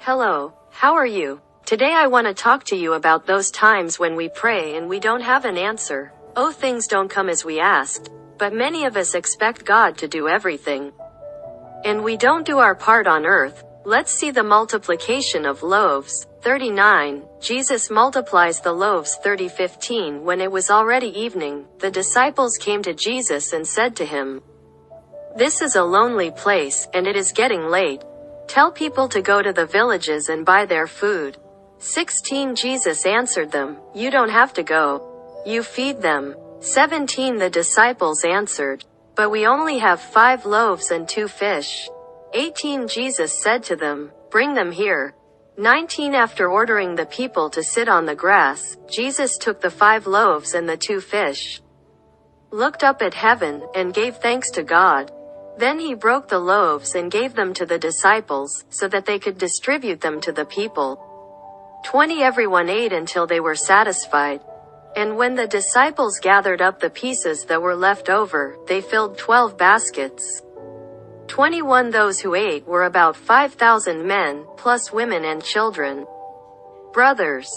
Hello, how are you? Today I want to talk to you about those times when we pray and we don't have an answer. Oh, things don't come as we asked. But many of us expect God to do everything. And we don't do our part on earth. Let's see the multiplication of loaves. 39. Jesus multiplies the loaves. 30:15. When it was already evening, the disciples came to Jesus and said to him, "This is a lonely place, and it is getting late. Tell people to go to the villages and buy their food." 16. Jesus answered them, "You don't have to go. You feed them." 17. The disciples answered, "But we only have 5 loaves and 2 fish." 18. Jesus said to them, "Bring them here." 19. After ordering the people to sit on the grass, Jesus took the 5 loaves and the 2 fish, looked up at heaven, and gave thanks to God. Then he broke the loaves and gave them to the disciples, so that they could distribute them to the people. 20. Everyone ate until they were satisfied. And when the disciples gathered up the pieces that were left over, they filled 12 baskets. 21. Those who ate were about 5,000 men, plus women and children. Brothers,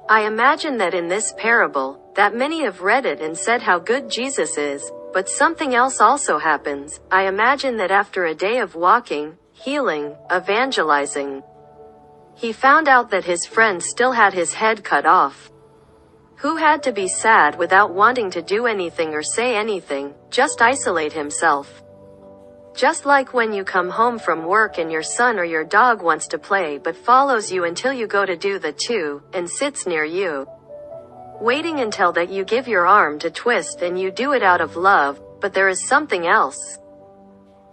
I imagine that in this parable, that many have read it and said how good Jesus is, but something else also happens. I imagine that after a day of walking, healing, evangelizing, he found out that his friend still had his head cut off. Who had to be sad without wanting to do anything or say anything, just isolate himself. Just like when you come home from work and your son or your dog wants to play but follows you until you go to do the too, and sits near you, waiting until that you give your arm to twist and you do it out of love. But there is something else.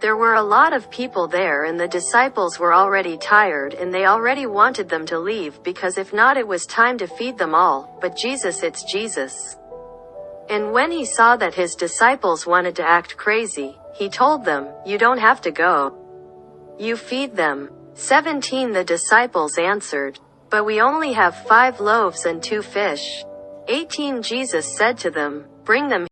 There were a lot of people there and the disciples were already tired and they already wanted them to leave because if not it was time to feed them all. But it's Jesus. And when he saw that his disciples wanted to act crazy, he told them, "You don't have to go. You feed them." 17. The disciples answered, "But we only have 5 loaves and 2 fish." 18. Jesus said to them, "Bring them